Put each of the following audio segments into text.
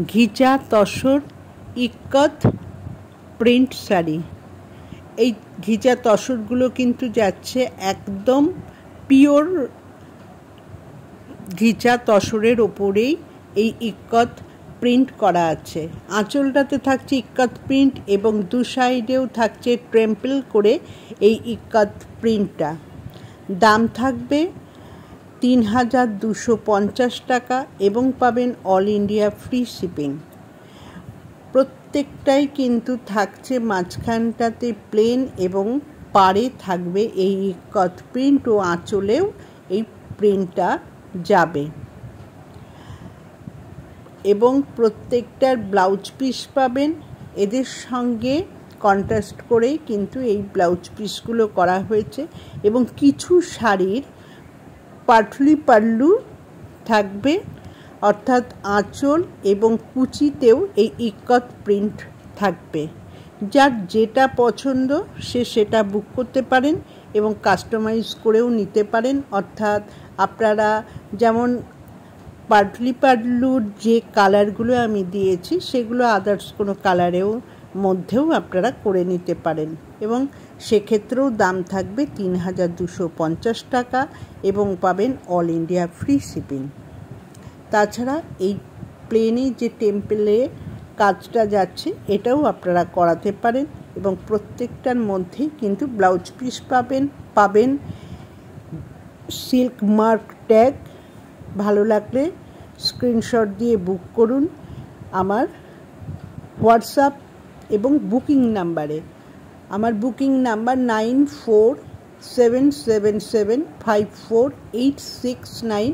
ঘিচা tussar ikat print sari. এই ঘিচা তসরগুলো কিন্তু যাচ্ছে একদম পিওর ঘিচা তসরের ওপরেই এই ইক্কত প্রিন্ট করা আছে। আঁচলটাতে থাকছে ইক্কত প্রিন্ট এবং দু সাইডেও থাকছে ট্রেম্পল করে এই ইক্কত প্রিন্টটা। দাম থাকবে ৩,২৫০ টাকা এবং পাবেন অল ইন্ডিয়া ফ্রি শিপিং। প্রত্যেকটাই কিন্তু থাকছে মাঝখানটাতে প্লেন এবং পাড়ে থাকবে এই ইক্কত প্রিন্ট ও আঁচলেও এই প্রিন্টটা যাবে এবং প্রত্যেকটার ব্লাউজ পিস পাবেন। এদের সঙ্গে কন্ট্রাস্ট করেই কিন্তু এই ব্লাউজ পিসগুলো করা হয়েছে এবং কিছু শাড়ির পাটলি পাল্লু থাকবে, অর্থাৎ আঁচল এবং কুচিতেও এই ইক্কত প্রিন্ট থাকবে। যার যেটা পছন্দ সে সেটা বুক করতে পারেন এবং কাস্টমাইজ করেও নিতে পারেন। অর্থাৎ আপনারা যেমন পাটলি পাল্লুর যে কালারগুলো আমি দিয়েছি সেগুলো আদার্স কোনো কালারেও মধ্যেও আপনারা করে নিতে পারেন এবং সেক্ষেত্রেও দাম থাকবে ৩,২৫০ টাকা এবং পাবেন অল ইন্ডিয়া ফ্রি শিপিং। তাছাড়া এই প্লেনে যে টেম্পলে কাজটা যাচ্ছে এটাও আপনারা করাতে পারেন এবং প্রত্যেকটার মধ্যেই কিন্তু ব্লাউজ পিস পাবেন সিল্ক মার্ক ট্যাগ। ভালো লাগলে স্ক্রিনশট দিয়ে বুক করুন আমার হোয়াটসঅ্যাপ এবং বুকিং নাম্বারে। আমার বুকিং নাম্বার 9477754869।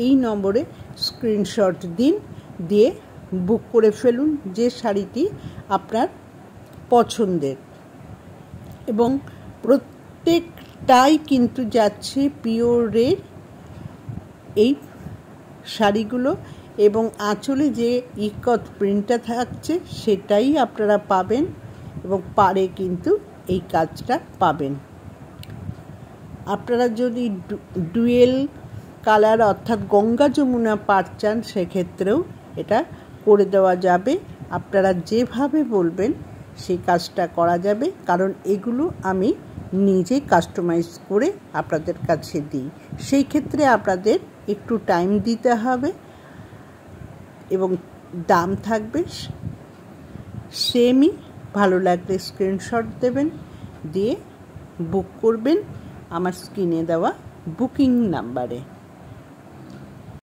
এই নম্বরে স্ক্রিনশট দিয়ে বুক করে ফেলুন যে শাড়িটি আপনার পছন্দের। এবং প্রত্যেকটাই কিন্তু যাচ্ছে পিওরের এই শাড়িগুলো এবং আঁচলে যে ইক্কত প্রিন্টটা থাকছে সেটাই আপনারা পাবেন এবং পাড়ে কিন্তু এই কাজটা পাবেন। আপনারা যদি ডুয়েল কালার অর্থাৎ গঙ্গা যমুনা পাড় চান সেক্ষেত্রেও এটা করে দেওয়া যাবে। আপনারা যেভাবে বলবেন সেই কাজটা করা যাবে, কারণ এগুলো আমি নিজে কাস্টমাইজ করে আপনাদের কাছে দিই। সেই ক্ষেত্রে আপনাদের একটু টাইম দিতে হবে এবং দাম থাকবে সেমই। ভালো লাগলে স্ক্রিনশট দেবেন, দিয়ে বুক করবেন আমার স্ক্রিনে দেওয়া বুকিং নাম্বারে।